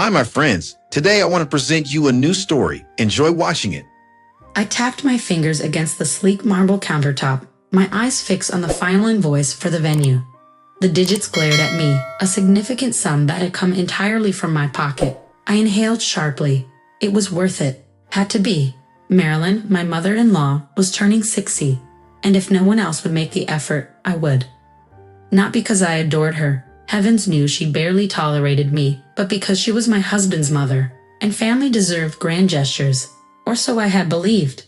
Hi, my friends. Today I want to present you a new story. Enjoy watching it. I tapped my fingers against the sleek marble countertop, my eyes fixed on the final invoice for the venue. The digits glared at me, a significant sum that had come entirely from my pocket. I inhaled sharply. It was worth it. Had to be. Marilyn, my mother-in-law, was turning 60, and if no one else would make the effort, I would. Not because I adored her. Heavens knew she barely tolerated me, but because she was my husband's mother, and family deserved grand gestures, or so I had believed.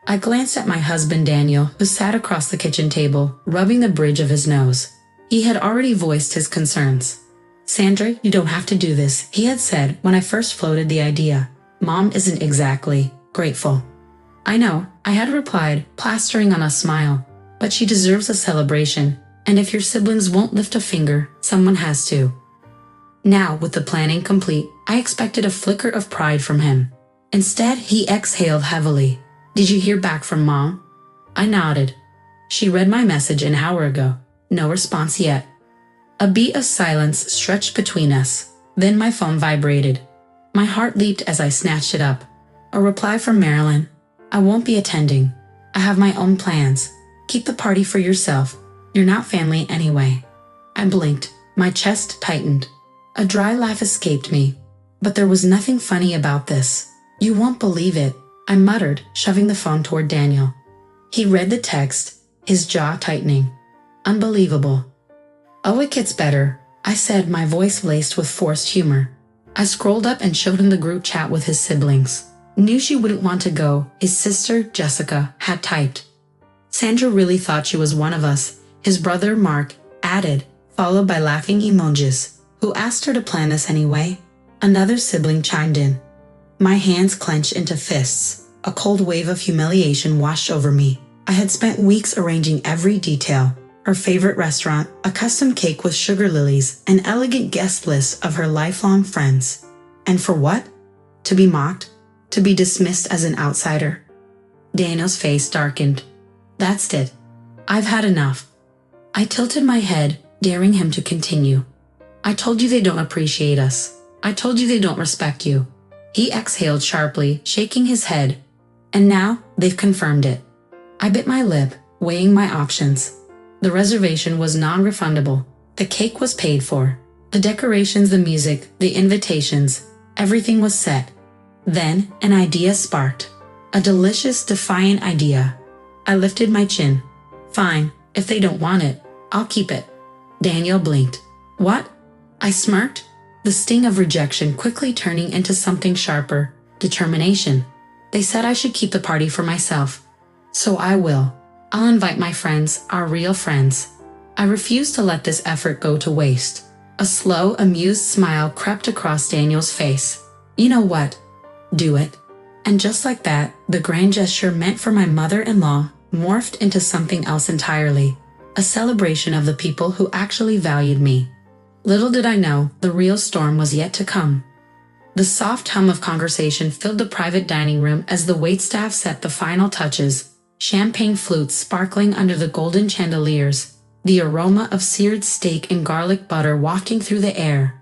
I glanced at my husband Daniel, who sat across the kitchen table, rubbing the bridge of his nose. He had already voiced his concerns. "Sandra, you don't have to do this," he had said when I first floated the idea. "Mom isn't exactly grateful." "I know," I had replied, plastering on a smile, "but she deserves a celebration. And if your siblings won't lift a finger, someone has to." Now, with the planning complete, I expected a flicker of pride from him. Instead, he exhaled heavily. "Did you hear back from Mom?" I nodded. "She read my message an hour ago. No response yet." A beat of silence stretched between us. Then my phone vibrated. My heart leaped as I snatched it up. A reply from Marilyn. "I won't be attending. I have my own plans. Keep the party for yourself. You're not family anyway." I blinked. My chest tightened. A dry laugh escaped me. But there was nothing funny about this. "You won't believe it," I muttered, shoving the phone toward Daniel. He read the text, his jaw tightening. "Unbelievable." "Oh, it gets better," I said, my voice laced with forced humor. I scrolled up and showed him the group chat with his siblings. "Knew she wouldn't want to go," his sister, Jessica, had typed. "Sandra really thought she was one of us," his brother, Mark, added, followed by laughing emojis. "Who asked her to plan this anyway?" Another sibling chimed in. My hands clenched into fists. A cold wave of humiliation washed over me. I had spent weeks arranging every detail. Her favorite restaurant, a custom cake with sugar lilies, an elegant guest list of her lifelong friends. And for what? To be mocked? To be dismissed as an outsider? Daniel's face darkened. "That's it. I've had enough." I tilted my head, daring him to continue. "I told you they don't appreciate us. I told you they don't respect you." He exhaled sharply, shaking his head. "And now, they've confirmed it." I bit my lip, weighing my options. The reservation was non-refundable. The cake was paid for. The decorations, the music, the invitations, everything was set. Then, an idea sparked. A delicious, defiant idea. I lifted my chin. "Fine, if they don't want it, I'll keep it." Daniel blinked. "What?" I smirked, the sting of rejection quickly turning into something sharper, determination. "They said I should keep the party for myself. So I will. I'll invite my friends, our real friends." I refused to let this effort go to waste. A slow, amused smile crept across Daniel's face. "You know what? Do it." And just like that, the grand gesture meant for my mother-in-law morphed into something else entirely. A celebration of the people who actually valued me. Little did I know, the real storm was yet to come. The soft hum of conversation filled the private dining room as the waitstaff set the final touches, champagne flutes sparkling under the golden chandeliers, the aroma of seared steak and garlic butter wafting through the air.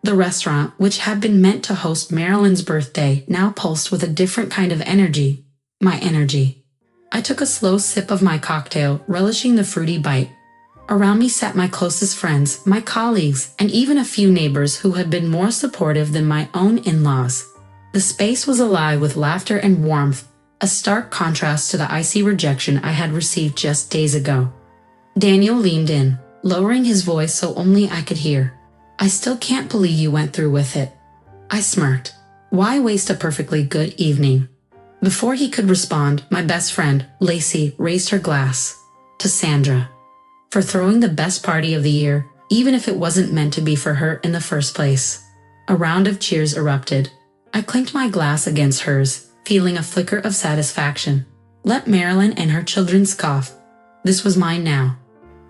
The restaurant, which had been meant to host Marilyn's birthday, now pulsed with a different kind of energy. My energy. I took a slow sip of my cocktail, relishing the fruity bite. Around me sat my closest friends, my colleagues, and even a few neighbors who had been more supportive than my own in-laws. The space was alive with laughter and warmth, a stark contrast to the icy rejection I had received just days ago. Daniel leaned in, lowering his voice so only I could hear. "I still can't believe you went through with it." I smirked. Why waste a perfectly good evening? Before he could respond, my best friend, Lacey, raised her glass. To Sandra. For throwing the best party of the year, even if it wasn't meant to be for her in the first place. A round of cheers erupted. I clinked my glass against hers, feeling a flicker of satisfaction. Let Marilyn and her children scoff. This was mine now.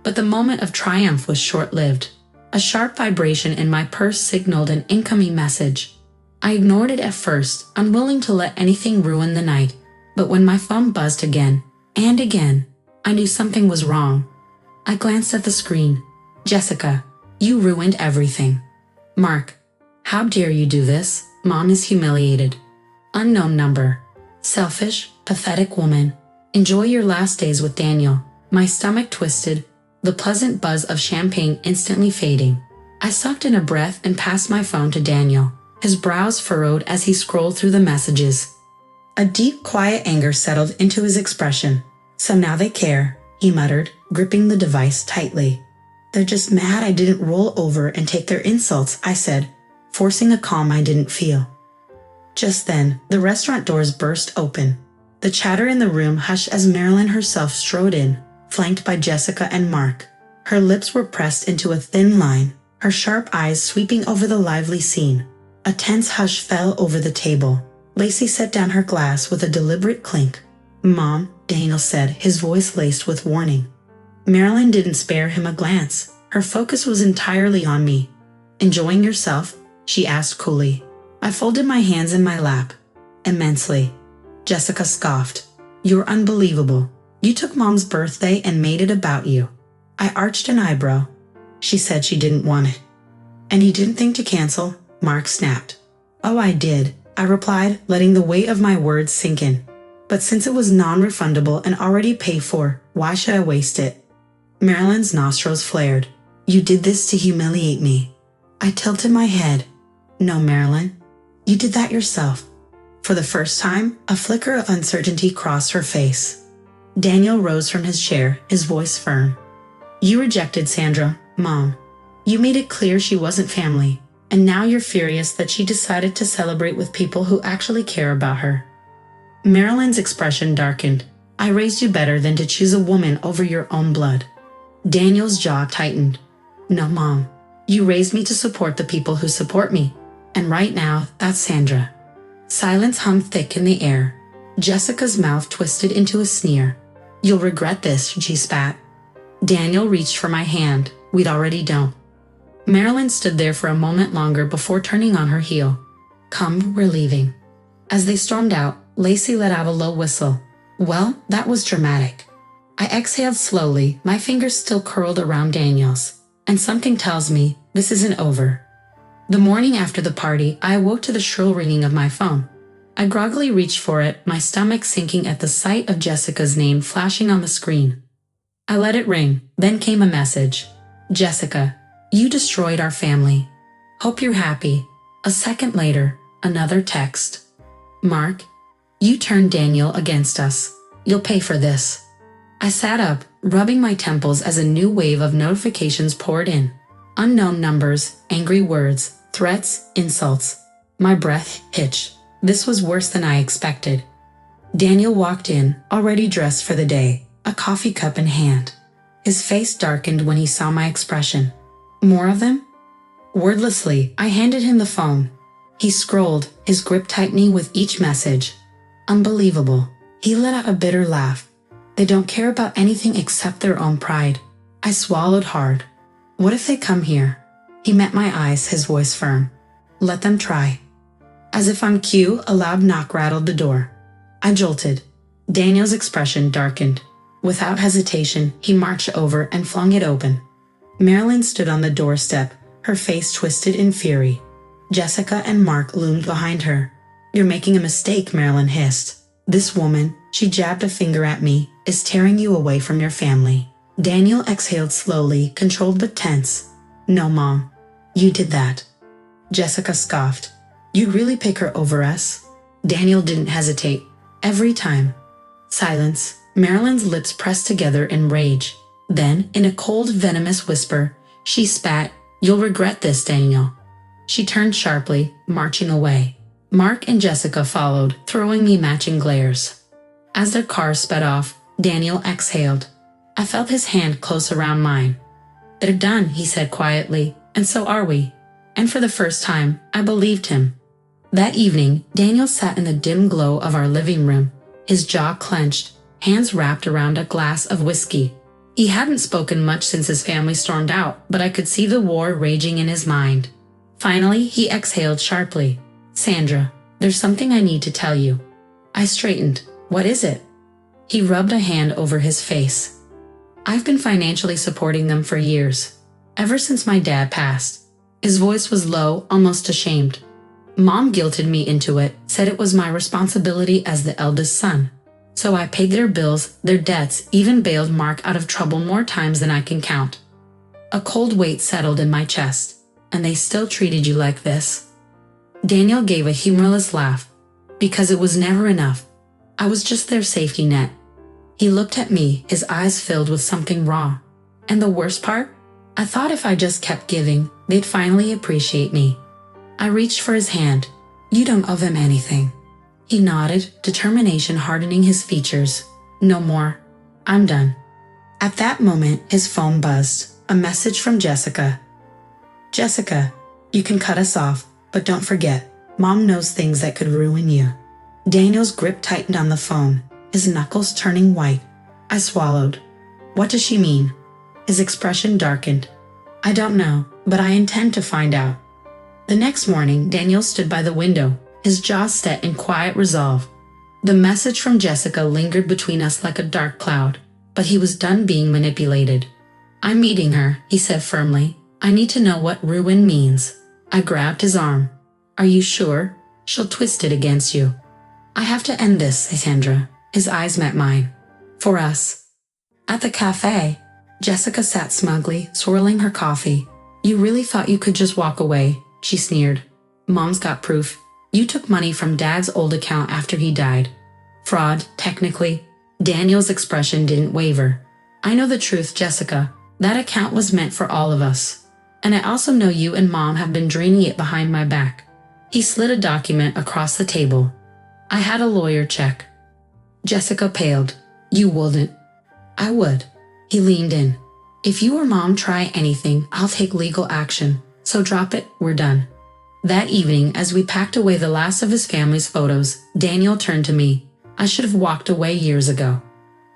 But the moment of triumph was short-lived. A sharp vibration in my purse signaled an incoming message. I ignored it at first, unwilling to let anything ruin the night. But when my phone buzzed again, and again, I knew something was wrong. I glanced at the screen. "Jessica, you ruined everything." "Mark, How dare you do this? Mom is humiliated. Unknown number. Selfish, pathetic woman. Enjoy your last days with Daniel. My stomach twisted, the pleasant buzz of champagne instantly fading. I sucked in a breath and passed my phone to Daniel, his brows furrowed as he scrolled through the messages. A deep, quiet anger settled into his expression. So now they care, he muttered, gripping the device tightly. They're just mad I didn't roll over and take their insults, I said, forcing a calm I didn't feel. Just then, the restaurant doors burst open. The chatter in the room hushed as Marilyn herself strode in, flanked by Jessica and Mark. Her lips were pressed into a thin line, her sharp eyes sweeping over the lively scene. A tense hush fell over the table. Lacey set down her glass with a deliberate clink. Mom, Daniel said, his voice laced with warning. Marilyn didn't spare him a glance. Her focus was entirely on me. Enjoying yourself? She asked coolly. I folded my hands in my lap. Immensely. Jessica scoffed. You're unbelievable. You took Mom's birthday and made it about you. I arched an eyebrow. She said she didn't want it. And you didn't think to cancel? Mark snapped. Oh, I did, I replied, letting the weight of my words sink in. But since it was non-refundable and already paid for, why should I waste it? Marilyn's nostrils flared. You did this to humiliate me. I tilted my head. No, Marilyn. You did that yourself. For the first time, a flicker of uncertainty crossed her face. Daniel rose from his chair, his voice firm. You rejected Sandra, Mom. You made it clear she wasn't family, and now you're furious that she decided to celebrate with people who actually care about her. Marilyn's expression darkened. I raised you better than to choose a woman over your own blood. Daniel's jaw tightened. No, Mom. You raised me to support the people who support me. And right now, that's Sandra. Silence hung thick in the air. Jessica's mouth twisted into a sneer. You'll regret this, she spat. Daniel reached for my hand. We'd already done. Marilyn stood there for a moment longer before turning on her heel. Come, we're leaving. As they stormed out, Lacey let out a low whistle. Well, that was dramatic. I exhaled slowly, my fingers still curled around Daniel's. And something tells me this isn't over. The morning after the party, I awoke to the shrill ringing of my phone. I groggily reached for it, my stomach sinking at the sight of Jessica's name flashing on the screen. I let it ring, then came a message. Jessica, you destroyed our family. Hope you're happy. A second later, another text. Mark, you turned Daniel against us. You'll pay for this. I sat up, rubbing my temples as a new wave of notifications poured in. Unknown numbers, angry words, threats, insults. My breath hitched. This was worse than I expected. Daniel walked in, already dressed for the day, a coffee cup in hand. His face darkened when he saw my expression. More of them? Wordlessly, I handed him the phone. He scrolled, his grip tightening with each message. Unbelievable. He let out a bitter laugh. They don't care about anything except their own pride. I swallowed hard. What if they come here? He met my eyes, his voice firm. Let them try. As if on cue, a loud knock rattled the door. I jolted. Daniel's expression darkened. Without hesitation, he marched over and flung it open. Marilyn stood on the doorstep, her face twisted in fury. Jessica and Mark loomed behind her. You're making a mistake, Marilyn hissed. This woman, she jabbed a finger at me, is tearing you away from your family. Daniel exhaled slowly, controlled but tense. No, Mom. You did that. Jessica scoffed. You'd really pick her over us? Daniel didn't hesitate. Every time. Silence. Marilyn's lips pressed together in rage. Then, in a cold, venomous whisper, she spat, You'll regret this, Daniel. She turned sharply, marching away. Mark and Jessica followed, throwing me matching glares. As their car sped off, Daniel exhaled. I felt his hand close around mine. They're done, he said quietly, and so are we. And for the first time, I believed him. That evening, Daniel sat in the dim glow of our living room, his jaw clenched, hands wrapped around a glass of whiskey. He hadn't spoken much since his family stormed out, but I could see the war raging in his mind. Finally, he exhaled sharply. Sandra, there's something I need to tell you. I straightened. What is it? He rubbed a hand over his face. I've been financially supporting them for years, ever since my dad passed. His voice was low, almost ashamed. Mom guilted me into it, said it was my responsibility as the eldest son. So I paid their bills, their debts, even bailed Mark out of trouble more times than I can count. A cold weight settled in my chest. And they still treated you like this? Daniel gave a humorless laugh. Because it was never enough. I was just their safety net. He looked at me, his eyes filled with something raw. And the worst part? I thought if I just kept giving, they'd finally appreciate me. I reached for his hand. You don't owe them anything. He nodded, determination hardening his features. No more. I'm done. At that moment, his phone buzzed. A message from Jessica. Jessica, you can cut us off, but don't forget, Mom knows things that could ruin you. Daniel's grip tightened on the phone, his knuckles turning white. I swallowed. What does she mean? His expression darkened. I don't know, but I intend to find out. The next morning, Daniel stood by the window, his jaw set in quiet resolve. The message from Jessica lingered between us like a dark cloud, but he was done being manipulated. I'm meeting her, he said firmly. I need to know what ruin means. I grabbed his arm. Are you sure? She'll twist it against you. I have to end this, Sandra. His eyes met mine. For us. At the cafe, Jessica sat smugly, swirling her coffee. You really thought you could just walk away, she sneered. Mom's got proof. You took money from Dad's old account after he died. Fraud, technically. Daniel's expression didn't waver. I know the truth, Jessica. That account was meant for all of us. And I also know you and Mom have been draining it behind my back. He slid a document across the table. I had a lawyer check. Jessica paled. You wouldn't. I would. He leaned in. If you or Mom try anything, I'll take legal action. So drop it, we're done. That evening, as we packed away the last of his family's photos, Daniel turned to me. I should have walked away years ago.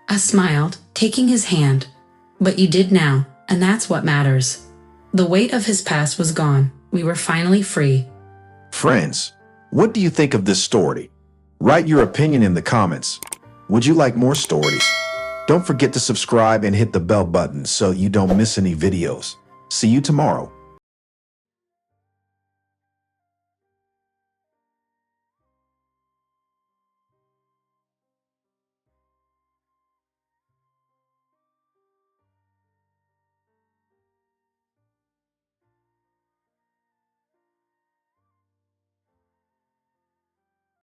I smiled, taking his hand. But you did now, and that's what matters. The weight of his past was gone. We were finally free. Friends, what do you think of this story? Write your opinion in the comments. Would you like more stories? Don't forget to subscribe and hit the bell button so you don't miss any videos. See you tomorrow.